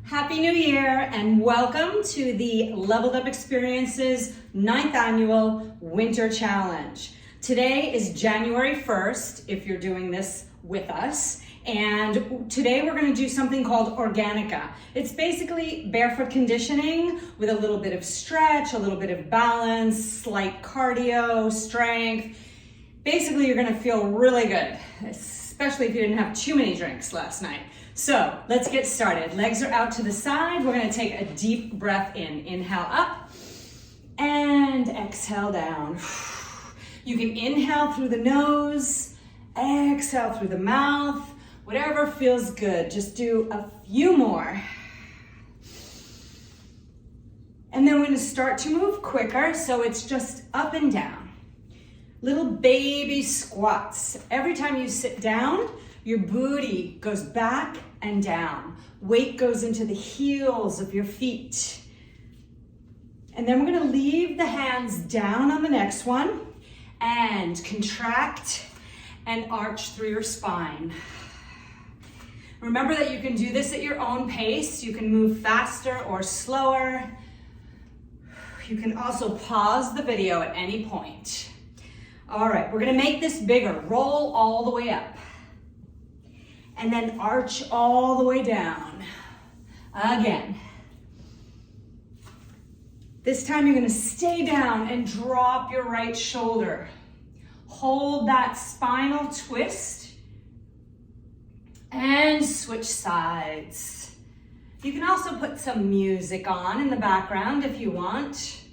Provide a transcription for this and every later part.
Happy New Year and welcome to the Leveled Up Experiences 9th Annual Winter Challenge. Today is January 1st, if you're doing this with us, and today we're going to do something called Organica. It's basically barefoot conditioning with a little bit of stretch, a little bit of balance, slight cardio, strength. Basically, you're going to feel really good, especially if you didn't have too many drinks last night. So let's get started. Legs are out to the side. We're going to take a deep breath in. Inhale up and exhale down. You can inhale through the nose, exhale through the mouth, whatever feels good. Just do a few more. And then we're going to start to move quicker, so it's just up and down. Little baby squats. Every time you sit down, your booty goes back and down. Weight goes into the heels of your feet. And then we're going to leave the hands down on the next one and contract and arch through your spine. Remember that you can do this at your own pace. You can move faster or slower. You can also pause the video at any point. All right, we're going to make this bigger. Roll all the way up. And then arch all the way down. Again. This time you're going to stay down and drop your right shoulder. Hold that spinal twist and switch sides. You can also put some music on in the background if you want.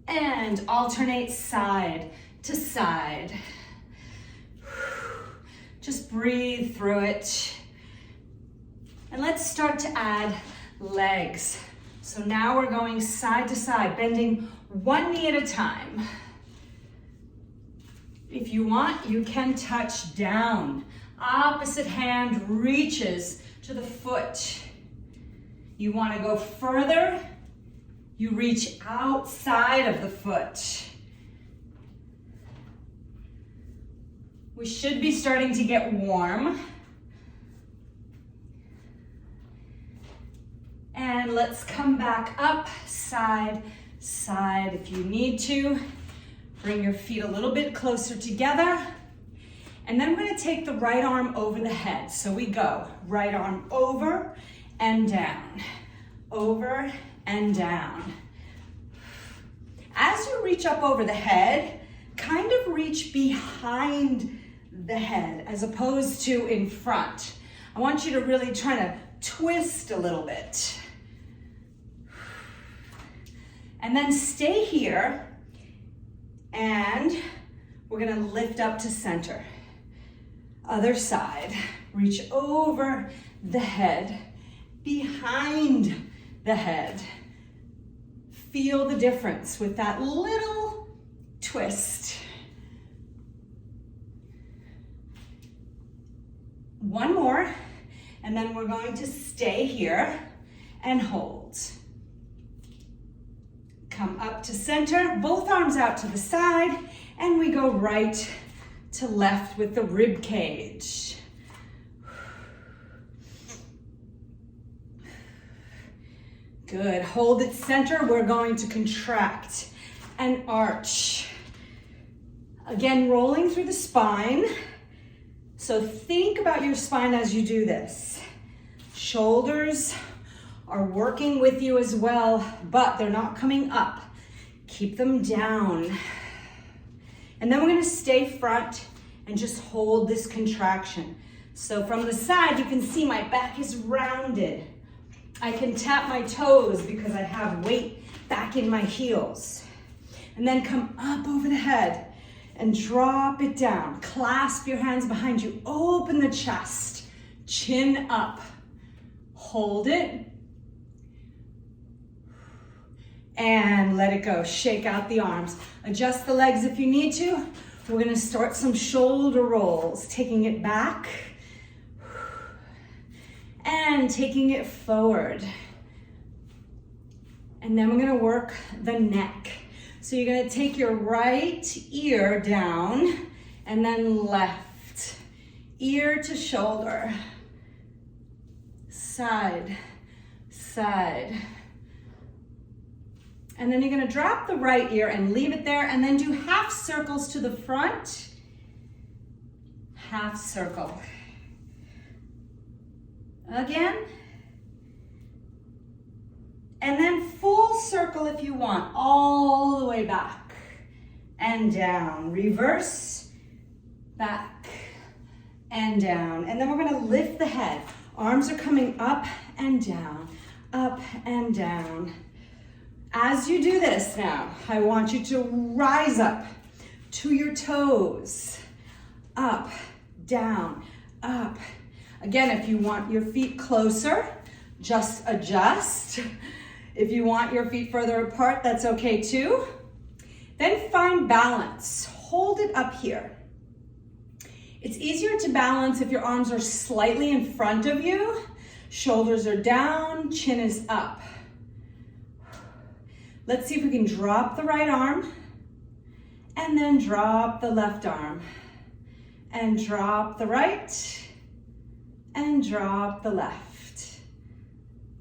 And alternate side to side. Just breathe through it. And let's start to add legs. So now we're going side to side, bending one knee at a time. If you want, you can touch down. Opposite hand reaches to the foot. You want to go further, you reach outside of the foot. We should be starting to get warm. And let's come back up, side, side if you need to. Bring your feet a little bit closer together. And then we're going to take the right arm over the head. So we go right arm over and down, over and down. As you reach up over the head, kind of reach behind the head as opposed to in front. I want you to really try to twist a little bit. And then stay here, and we're going to lift up to center. Other side. Reach over the head, behind the head. Feel the difference with that little twist. One more, and then we're going to stay here and hold. Come up to center, both arms out to the side, and we go right to left with the rib cage. Good, hold it center. We're going to contract and arch. Again, rolling through the spine. So think about your spine as you do this. Shoulders are working with you as well, but they're not coming up. Keep them down. And then we're going to stay front and just hold this contraction. So from the side, you can see my back is rounded. I can tap my toes because I have weight back in my heels. And then come up over the head and drop it down. Clasp your hands behind you. Open the chest. Chin up. Hold it. And let it go. Shake out the arms. Adjust the legs if you need to. We're going to start some shoulder rolls. Taking it back. And taking it forward. And then we're going to work the neck. So you're going to take your right ear down and then left ear to shoulder. side, side. And then you're gonna drop the right ear and leave it there, and then do half circles to the front, half circle. Again. And then full circle if you want, all the way back and down. Reverse, back and down. And then we're gonna lift the head. Arms are coming up and down, up and down. As you do this now, I want you to rise up to your toes. Up, down, up. Again, if you want your feet closer, just adjust. If you want your feet further apart, that's okay too. Then find balance. Hold it up here. It's easier to balance if your arms are slightly in front of you. Shoulders are down, chin is up. Let's see if we can drop the right arm and then drop the left arm and drop the right and drop the left.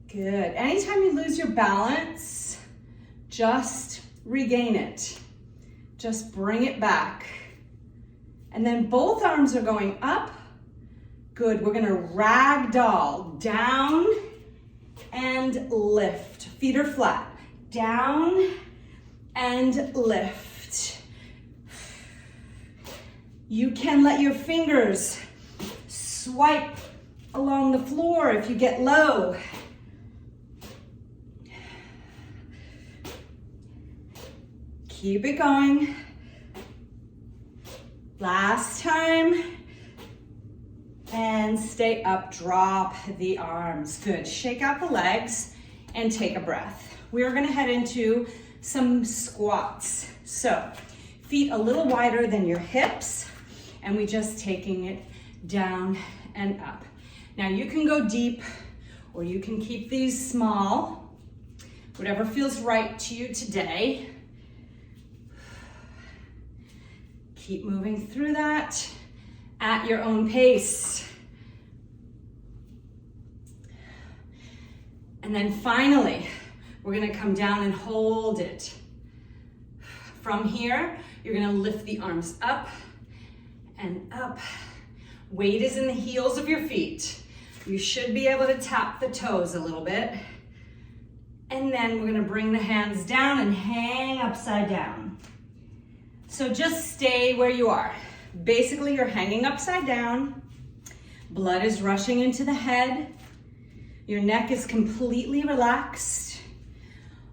Good. Anytime you lose your balance, just regain it. Just bring it back. And then both arms are going up. Good. We're gonna ragdoll down and lift. Feet are flat. Down and lift. You can let your fingers swipe along the floor if you get low. Keep it going. Last time. And stay up, drop the arms. Good. Shake out the legs and take a breath. We are gonna head into some squats. So, feet a little wider than your hips, and we just taking it down and up. Now you can go deep, or you can keep these small, whatever feels right to you today. Keep moving through that at your own pace. And then finally, we're gonna come down and hold it. From here, you're gonna lift the arms up and up. Weight is in the heels of your feet. You should be able to tap the toes a little bit. And then we're gonna bring the hands down and hang upside down. So just stay where you are. Basically, you're hanging upside down. Blood is rushing into the head. Your neck is completely relaxed.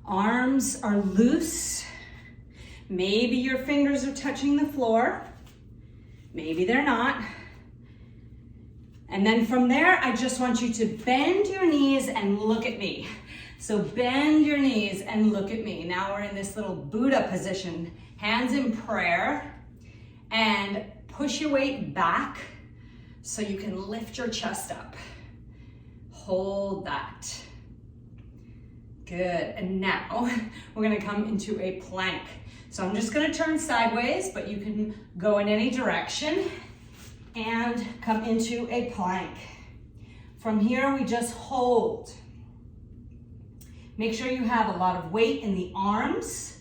Arms are loose. Maybe your fingers are touching the floor. Maybe they're not. And then from there, I just want you to bend your knees and look at me. So bend your knees and look at me. Now we're in this little Buddha position. Hands in prayer, and push your weight back so you can lift your chest up. Hold that. Good. And now we're gonna come into a plank. So I'm just gonna turn sideways, but you can go in any direction and come into a plank. From here, we just hold. Make sure you have a lot of weight in the arms.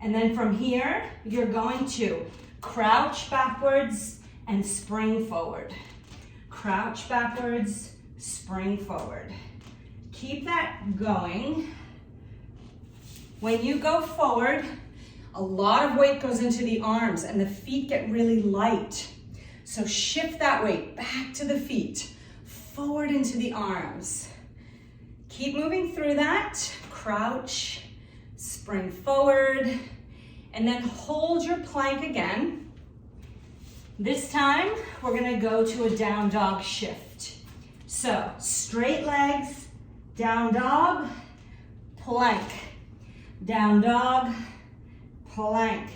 And then from here, you're going to crouch backwards and spring forward. Crouch backwards, spring forward. Keep that going. When you go forward, a lot of weight goes into the arms and the feet get really light. So shift that weight back to the feet, forward into the arms. Keep moving through that. Crouch, spring forward, and then hold your plank again. This time, we're gonna go to a down dog shift. So, straight legs, down dog, plank, down dog, plank.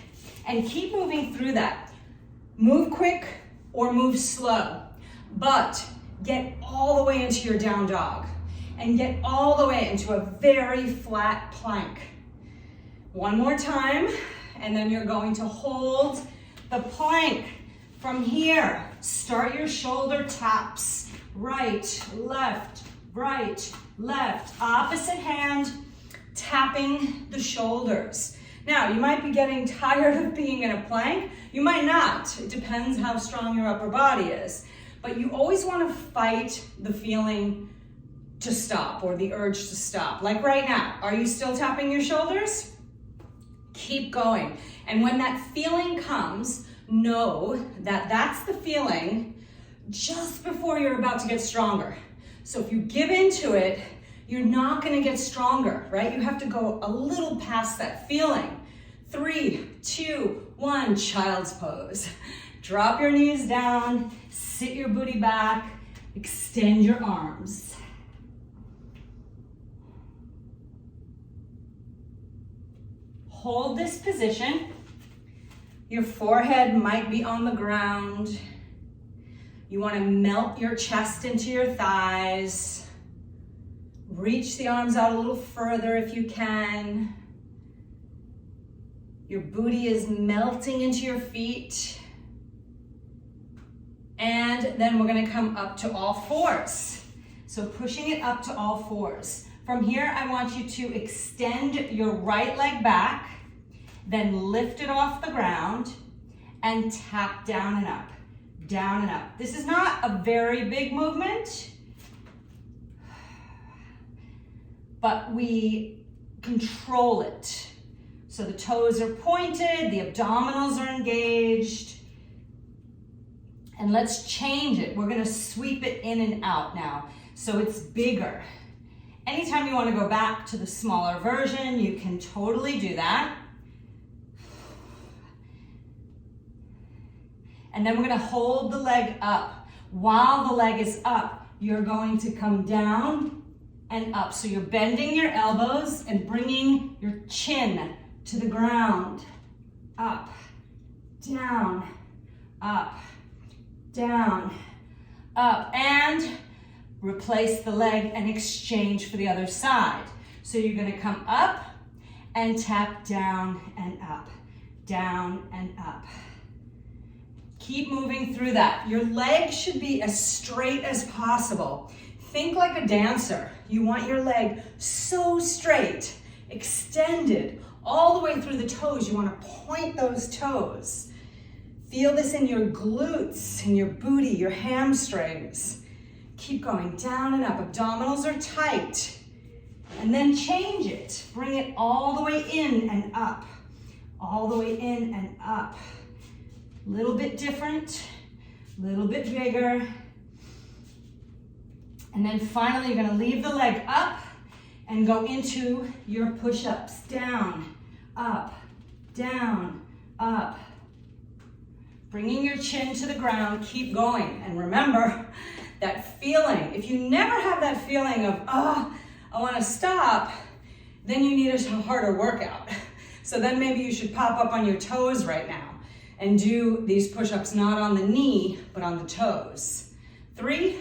And keep moving through that. Move quick or move slow, but get all the way into your down dog and get all the way into a very flat plank. One more time, and then you're going to hold the plank. From here, start your shoulder taps. Right, left, right, left, opposite hand, tapping the shoulders. Now, you might be getting tired of being in a plank. You might not. It depends how strong your upper body is. But you always want to fight the feeling to stop or the urge to stop. Like right now, are you still tapping your shoulders? Keep going. And when that feeling comes, know that that's the feeling just before you're about to get stronger. So if you give into it, you're not going to get stronger, right? You have to go a little past that feeling. 3, 2, 1, child's pose. Drop your knees down, sit your booty back, extend your arms. Hold this position. Your forehead might be on the ground. You want to melt your chest into your thighs. Reach the arms out a little further if you can. Your booty is melting into your feet. And then we're going to come up to all fours. So pushing it up to all fours. From here, I want you to extend your right leg back, then lift it off the ground and tap down and up, down and up. This is not a very big movement, but we control it. So the toes are pointed, the abdominals are engaged. And let's change it. We're gonna sweep it in and out now, so it's bigger. Anytime you wanna go back to the smaller version, you can totally do that. And then we're gonna hold the leg up. While the leg is up, you're going to come down and up. So you're bending your elbows and bringing your chin to the ground. Up, down, up, down, up, and replace the leg and exchange for the other side. So you're gonna come up and tap down and up, down and up. Keep moving through that. Your legs should be as straight as possible. Think like a dancer. You want your leg so straight, extended, all the way through the toes. You want to point those toes. Feel this in your glutes, in your booty, your hamstrings. Keep going down and up. Abdominals are tight. And then change it. Bring it all the way in and up. All the way in and up. Little bit different, little bit bigger. And then finally, you're gonna leave the leg up and go into your push-ups. Down, up, down, up. Bringing your chin to the ground, keep going. And remember, that feeling, if you never have that feeling of, oh, I wanna stop, then you need a harder workout. So then maybe you should pop up on your toes right now and do these push-ups not on the knee, but on the toes. 3,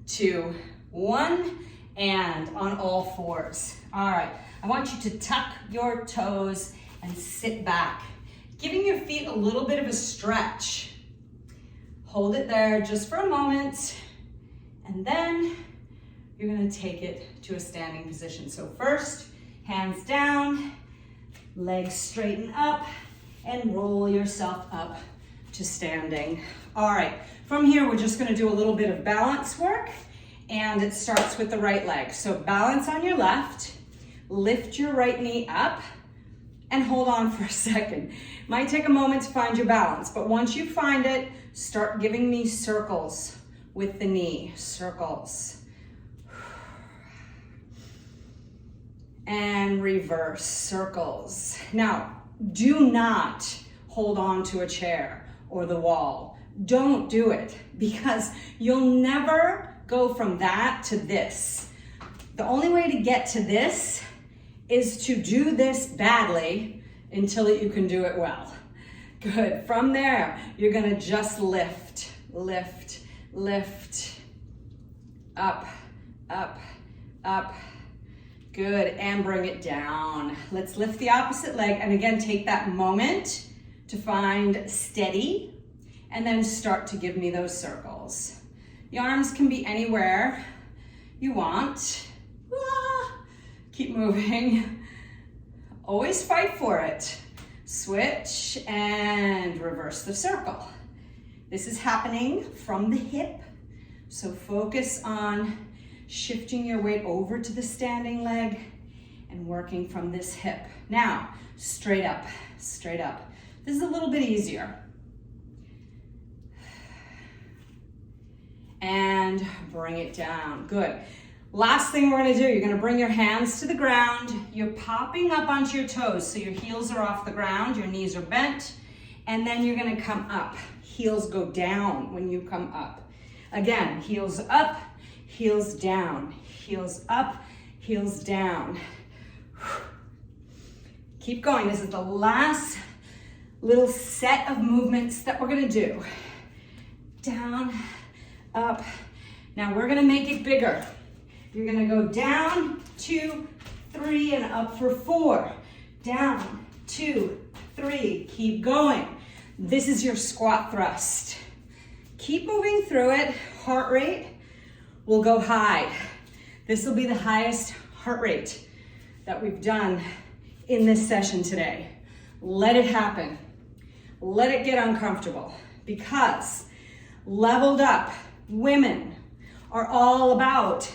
2, 1, and on all fours. All right, I want you to tuck your toes and sit back, giving your feet a little bit of a stretch. Hold it there just for a moment, and then you're gonna take it to a standing position. So first, hands down, legs straighten up, and roll yourself up to standing. All right, from here, we're just gonna do a little bit of balance work, and it starts with the right leg. So balance on your left, lift your right knee up, and hold on for a second. Might take a moment to find your balance, but once you find it, start giving me circles with the knee, circles. And reverse, circles. Now, do not hold on to a chair or the wall. Don't do it, because you'll never go from that to this. The only way to get to this is to do this badly until you can do it well. Good. From there, you're gonna just lift, lift, lift, up, up, up. Good, and bring it down. Let's lift the opposite leg, and again, take that moment to find steady, and then start to give me those circles. The arms can be anywhere. you want. Keep moving. Always fight for it. Switch and reverse the circle. This is happening from the hip, so focus on shifting your weight over to the standing leg and working from this hip. Now, straight up, straight up. This is a little bit easier. And bring it down, good. Last thing we're gonna do, you're gonna bring your hands to the ground. You're popping up onto your toes, so your heels are off the ground, your knees are bent, and then you're gonna come up. Heels go down when you come up. Again, heels up, heels down, heels up, heels down. Keep going, this is the last little set of movements that we're gonna do. Down, up. Now we're gonna make it bigger. You're gonna go down, 2, 3, and up for 4. Down, 2, 3, keep going. This is your squat thrust. Keep moving through it. Heart rate will go high. This will be the highest heart rate that we've done in this session today. Let it happen. Let it get uncomfortable, because leveled up women are all about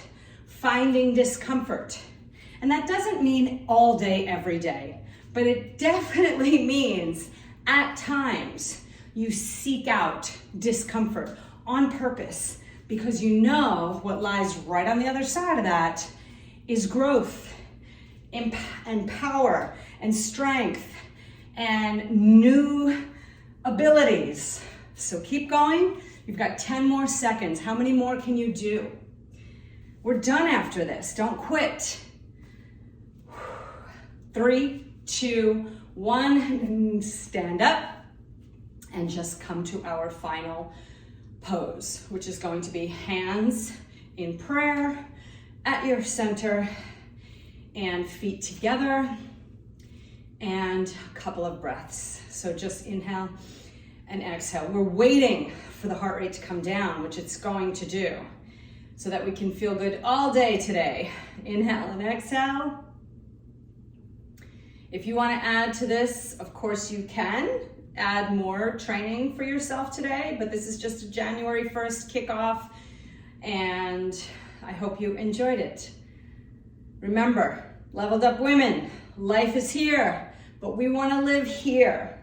finding discomfort. And that doesn't mean all day, every day, but it definitely means at times you seek out discomfort on purpose, because you know what lies right on the other side of that is growth and power and strength and new abilities. So keep going. You've got 10 more seconds. How many more can you do? We're done after this. Don't quit. 3, 2, 1. Stand up and just come to our final pose, which is going to be hands in prayer at your center and feet together, and a couple of breaths. So just inhale and exhale. We're waiting for the heart rate to come down, which it's going to do, so that we can feel good all day today. Inhale and exhale. If you want to add to this, of course you can add more training for yourself today, but this is just a January 1st kickoff, and I hope you enjoyed it. Remember, leveled up women, life is here, but we want to live here.